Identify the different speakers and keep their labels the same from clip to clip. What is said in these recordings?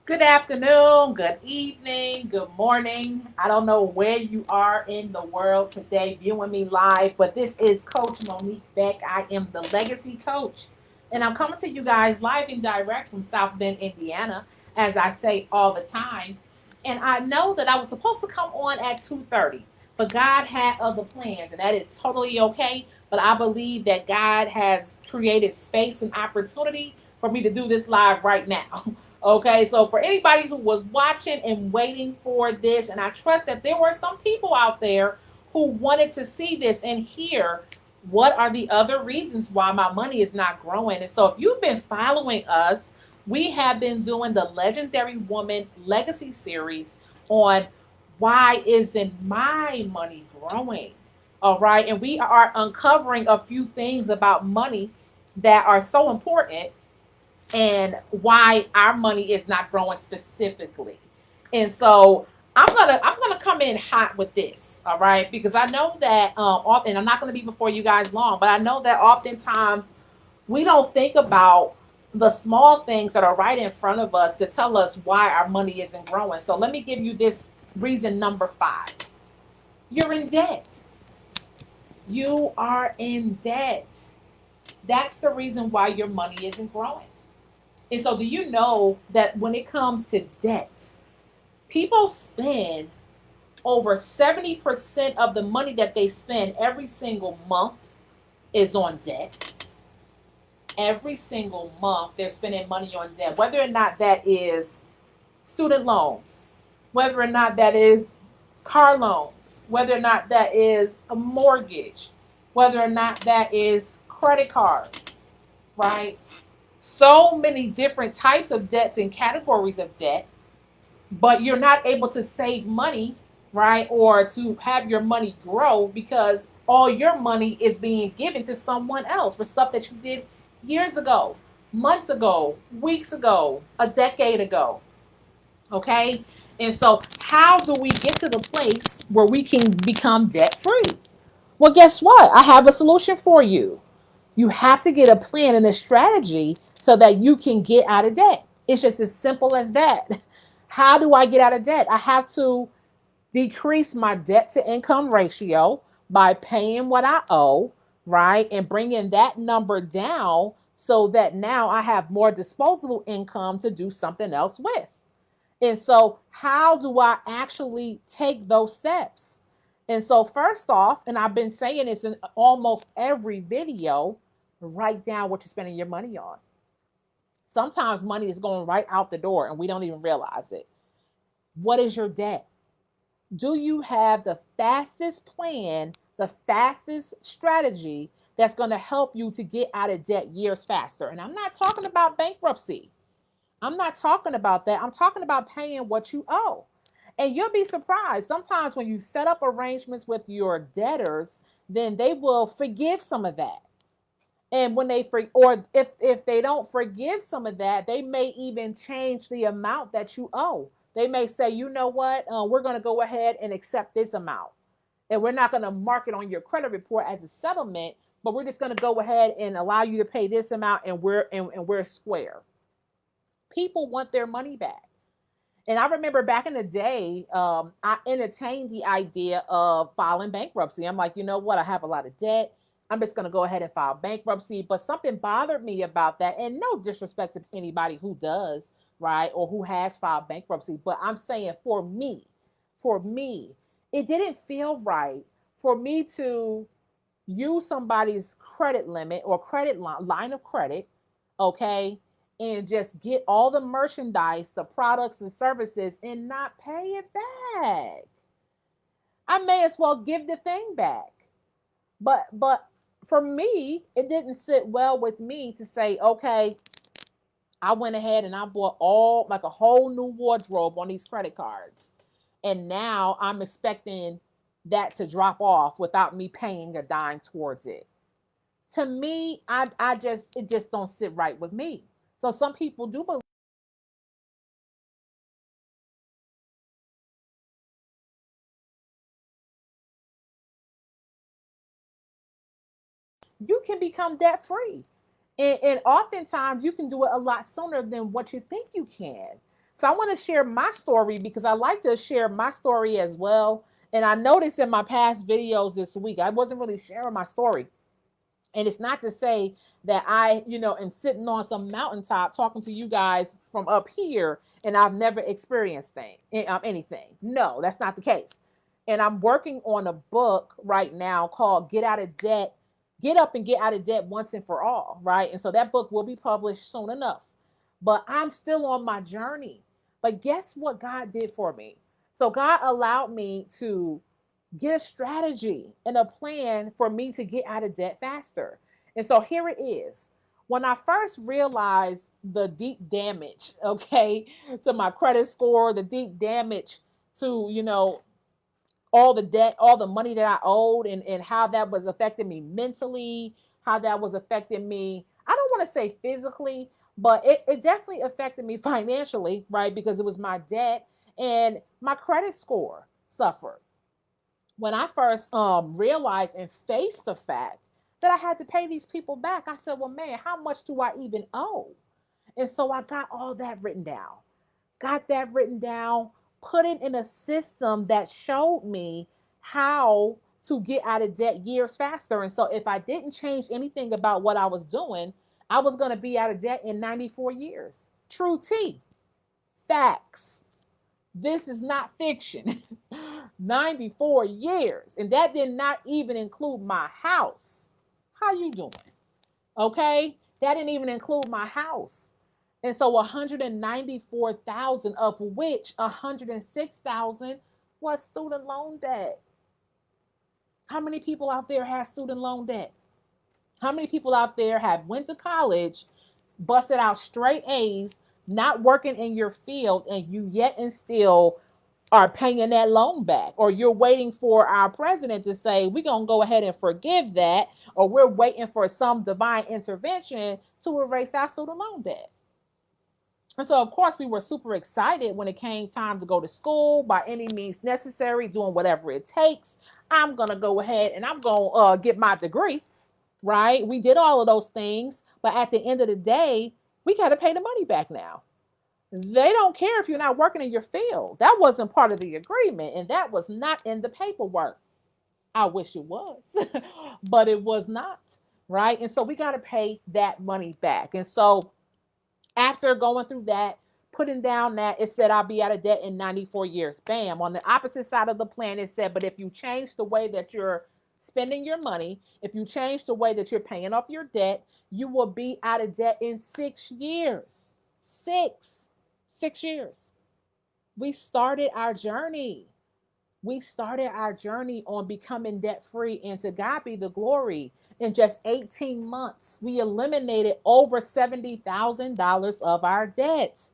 Speaker 1: Good afternoon, good evening, good morning. I don't know where you are in the world today viewing me live, but this is Coach Monique Beck. I am the Legacy Coach, and I'm coming to you guys live and direct from South Bend, Indiana, as I say all the time. And I know that I was supposed to come on at 2:30, but God had other plans, and that is totally okay. But I believe that God has created space and opportunity for me to do this live right now. Okay, so for anybody who was watching and waiting for this, and I trust that there were some people out there who wanted to see this and hear what are the other reasons why my money is not growing. And so if you've been following us, we have been doing the Legendary Woman Legacy series on why isn't my money growing? All right, and we are uncovering a few things about money that are so important and why our money is not growing specifically. And so I'm gonna come in hot with this, all right? Because I know that often I'm not gonna be before you guys long, but I know that oftentimes we don't think about the small things that are right in front of us to tell us why our money isn't growing. So let me give you this reason number five. You're in debt. You are in debt. That's the reason why your money isn't growing. And so, do you know that when it comes to debt, people spend over 70% of the money that they spend every single month is on debt. Every single month, they're spending money on debt, whether or not that is student loans, whether or not that is car loans, whether or not that is a mortgage, whether or not that is credit cards, right? So many different types of debts and categories of debt, but you're not able to save money, right? Or to have your money grow because all your money is being given to someone else for stuff that you did years ago, months ago, weeks ago, a decade ago. Okay? And so, how do we get to the place where we can become debt free? Well, guess what? I have a solution for you. You have to get a plan and a strategy so that you can get out of debt. It's just as simple as that. How do I get out of debt? I have to decrease my debt to income ratio by paying what I owe, right? And bringing that number down so that now I have more disposable income to do something else with. And so, how do I actually take those steps? And so, first off, and I've been saying this in almost every video, write down what you're spending your money on. Sometimes money is going right out the door and we don't even realize it. What is your debt? Do you have the fastest plan, the fastest strategy that's going to help you to get out of debt years faster? And I'm not talking about bankruptcy. I'm not talking about that. I'm talking about paying what you owe. And you'll be surprised. Sometimes when you set up arrangements with your debtors, then they will forgive some of that. And when they or if they don't forgive some of that, they may even change the amount that you owe. They may say, you know what, we're going to go ahead and accept this amount, and we're not going to mark it on your credit report as a settlement, but we're just going to go ahead and allow you to pay this amount, and we're square. People want their money back. And I remember back in the day, I entertained the idea of filing bankruptcy. I'm like, you know what? I have a lot of debt. I'm just going to go ahead and file bankruptcy. But something bothered me about that. And no disrespect to anybody who does, right? Or who has filed bankruptcy. But I'm saying for me, it didn't feel right for me to use somebody's credit limit or line of credit, okay, and just get all the merchandise, the products and services, and not pay it back. I may as well give the thing back. But for me, it didn't sit well with me to say, okay, I went ahead and I bought all like a whole new wardrobe on these credit cards. And now I'm expecting that to drop off without me paying a dime towards it. To me, I just it just don't sit right with me. So some people do believe you can become debt free. And oftentimes you can do it a lot sooner than what you think you can. So I want to share my story because I like to share my story as well. And I noticed in my past videos this week, I wasn't really sharing my story. And it's not to say that I, am sitting on some mountaintop talking to you guys from up here and I've never experienced anything. No, that's not the case. And I'm working on a book right now called Get Out of Debt, Get Up and Get Out of Debt Once and For All, right? And so that book will be published soon enough. But I'm still on my journey. But guess what God did for me? So God allowed me to get a strategy and a plan for me to get out of debt faster. And so here it is. When I first realized the deep damage, okay, to my credit score, the deep damage to, all the debt, all the money that I owed, and how that was affecting me mentally, how that was affecting me, I don't want to say physically, but it definitely affected me financially, right? Because it was my debt and my credit score suffered when I first realized and faced the fact that I had to pay these people back. I said, well, man, how much do I even owe? And so I got all that written down, put it in a system that showed me how to get out of debt years faster. And so if I didn't change anything about what I was doing, I was going to be out of debt in 94 years. True T. Facts. This is not fiction. 94 years. And that did not even include my house. How you doing? Okay? That didn't even include my house. And so 194,000 of which 106,000 was student loan debt. How many people out there have student loan debt? How many people out there have went to college, busted out straight A's, not working in your field, and you yet and still are paying that loan back? Or you're waiting for our president to say, we're going to go ahead and forgive that, or we're waiting for some divine intervention to erase our student loan debt. And so, of course, we were super excited when it came time to go to school by any means necessary, doing whatever it takes. I'm going to go ahead and I'm going to get my degree, right? We did all of those things. But at the end of the day, we got to pay the money back now. They don't care if you're not working in your field. That wasn't part of the agreement, and that was not in the paperwork. I wish it was, but it was not, right? And so we got to pay that money back. And so after going through that, putting down that, it said I'll be out of debt in 94 years. Bam. On the opposite side of the plan, it said, but if you change the way that you're spending your money, if you change the way that you're paying off your debt, you will be out of debt in 6 years. 6 years. We started our journey. We started our journey on becoming debt free, and to God be the glory. In just 18 months, we eliminated over $70,000 of our debts.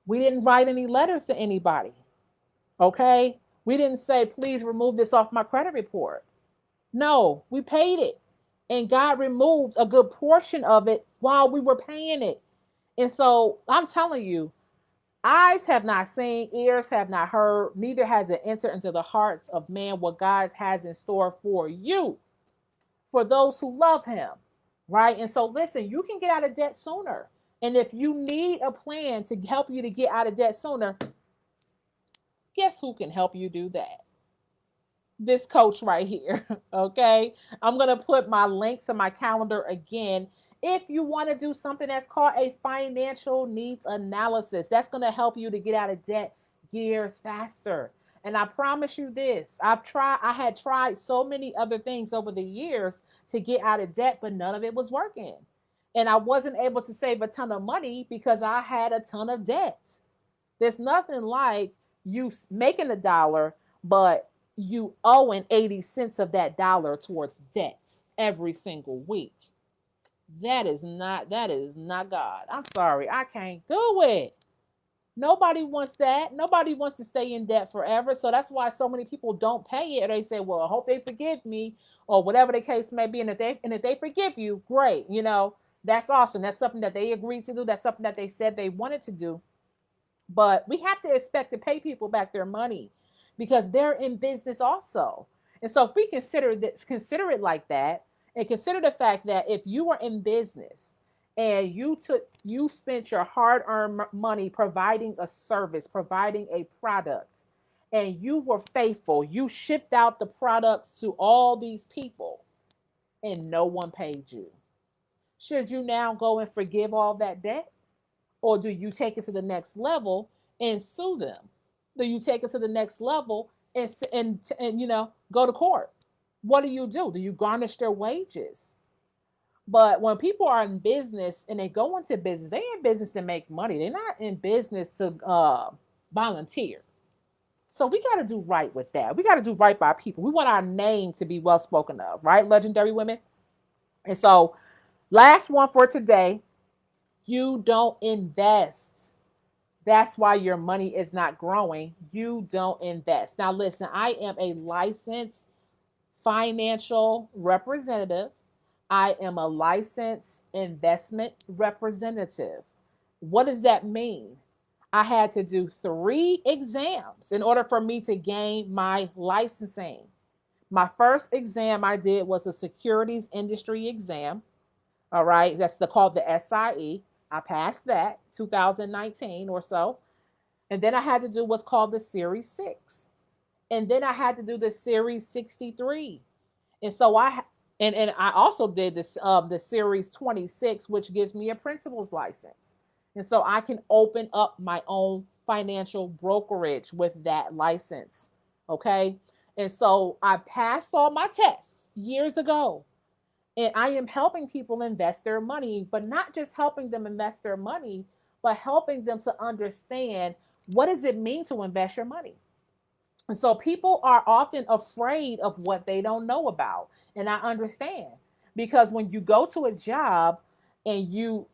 Speaker 1: We didn't write any letters to anybody. Okay? We didn't say, please remove this off my credit report. No, we paid it. And God removed a good portion of it while we were paying it. And so I'm telling you, eyes have not seen, ears have not heard, neither has it entered into the hearts of man what God has in store for you, for those who love him, right? And so listen, you can get out of debt sooner. And if you need a plan to help you to get out of debt sooner, guess who can help you do that? This coach right here, okay? I'm going to put my link to my calendar again. If you want to do something that's called a financial needs analysis, that's going to help you to get out of debt years faster. And I promise you this, I had tried so many other things over the years to get out of debt, but none of it was working. And I wasn't able to save a ton of money because I had a ton of debt. There's nothing like you making $1, but you owing 80 cents of that dollar towards debt every single week. That is not God. I'm sorry. I can't do it. Nobody wants that. Nobody wants to stay in debt forever. So that's why so many people don't pay it. Or they say, well, I hope they forgive me, or whatever the case may be. And if they forgive you, great. That's awesome. That's something that they agreed to do. That's something that they said they wanted to do. But we have to expect to pay people back their money because they're in business also. And so if we consider it like that, and consider the fact that if you are in business and you spent your hard-earned money providing a service, providing a product, and you were faithful. You shipped out the products to all these people and no one paid you. Should you now go and forgive all that debt? Or do you take it to the next level and sue them? Do you take it to the next level and go to court? What do? Do you garnish their wages? But when people are in business and they go into business, they're in business to make money. They're not in business to volunteer. So we got to do right with that. We got to do right by people. We want our name to be well spoken of, right? Legendary women. And so, last one for today, you don't invest. That's why your money is not growing. You don't invest. Now, listen, I am a licensed financial representative. I am a licensed investment representative. What does that mean? I had to do 3 exams in order for me to gain my licensing. My first exam I did was a securities industry exam. All right, called the SIE. I passed that 2019 or so. And then I had to do what's called the Series 6. And then I had to do the Series 63. And so I also did this the Series 26, which gives me a principal's license. And so I can open up my own financial brokerage with that license. Okay? And so I passed all my tests years ago. And I am helping people invest their money, but not just helping them invest their money, but helping them to understand what does it mean to invest your money. And so people are often afraid of what they don't know about. And I understand because when you go to a job and you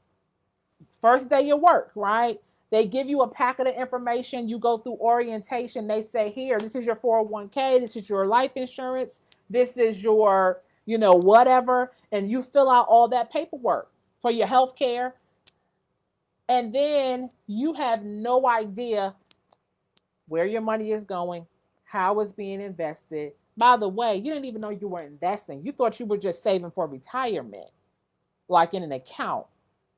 Speaker 1: first day of work, right? They give you a packet of information. You go through orientation. They say, here, this is your 401k. This is your life insurance. This is your, whatever. And you fill out all that paperwork for your health care. And then you have no idea where your money is going, how it's being invested. By the way, you didn't even know you were investing. You thought you were just saving for retirement, like in an account.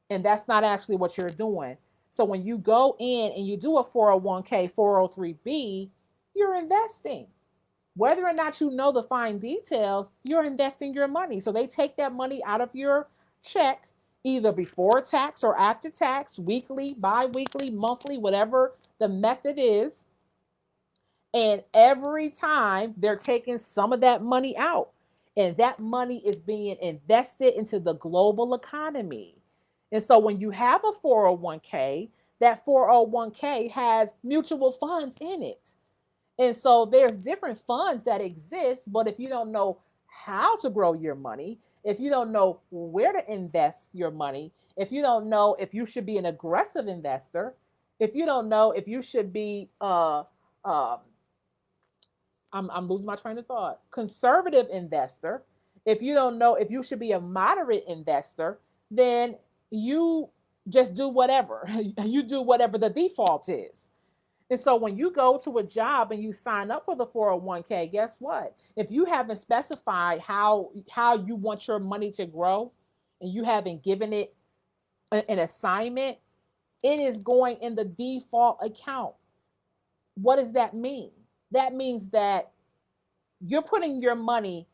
Speaker 1: And that's not actually what you're doing. So when you go in and you do a 401k, 403b, you're investing. Whether or not you know the fine details, you're investing your money. So they take that money out of your check either before tax or after tax, weekly, bi-weekly, monthly, whatever the method is. And every time they're taking some of that money out, and that money is being invested into the global economy. And so when you have a 401k, that 401k has mutual funds in it. And so there's different funds that exist, but if you don't know how to grow your money, if you don't know where to invest your money, if you don't know if you should be an aggressive investor, if you don't know if you should be uh, I'm losing my train of thought. Conservative investor. If you don't know if you should be a moderate investor, then you just do whatever. You do whatever the default is. And so when you go to a job and you sign up for the 401k, guess what? If you haven't specified how you want your money to grow and you haven't given it an assignment, it is going in the default account. What does that mean? That means that you're putting your money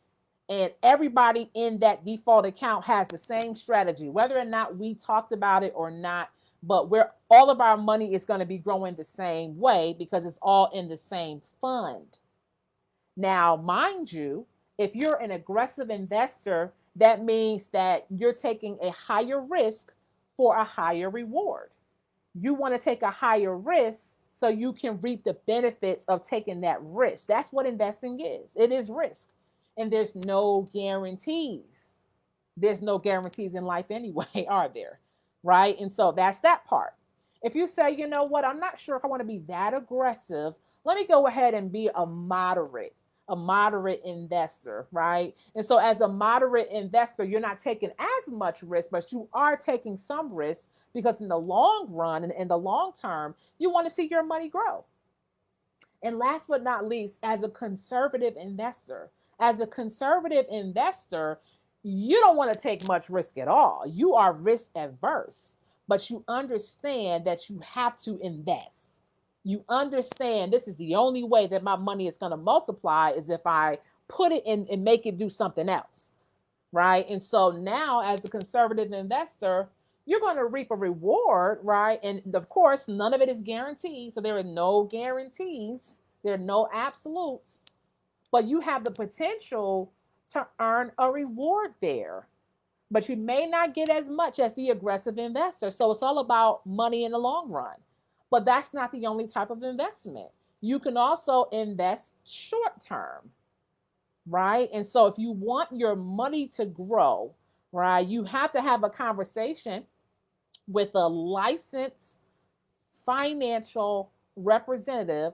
Speaker 1: and everybody in that default account has the same strategy, whether or not we talked about it or not. But where all of our money is going to be growing the same way because it's all in the same fund. Now, mind you, if you're an aggressive investor, that means that you're taking a higher risk for a higher reward. You want to take a higher risk so you can reap the benefits of taking that risk. That's what investing is. It is risk. And there's no guarantees. There's no guarantees in life anyway, are there? Right? And so that's that part. If you say, you know what, I'm not sure if I want to be that aggressive, let me go ahead and be a moderate investor, right? And so as a moderate investor, you're not taking as much risk, but you are taking some risk because in the long run and in the long term, you want to see your money grow. And last but not least, as a conservative investor, you don't want to take much risk at all. You are risk adverse, but you understand that you have to invest. You understand this is the only way that my money is going to multiply is if I put it in and make it do something else, right? And so now, as a conservative investor, you're going to reap a reward, right? And of course, none of it is guaranteed. So there are no guarantees, there are no absolutes, but you have the potential to earn a reward there. But you may not get as much as the aggressive investor. So it's all about money in the long run. But that's not the only type of investment. You can also invest short term, right? And so if you want your money to grow, right, you have to have a conversation with a licensed financial representative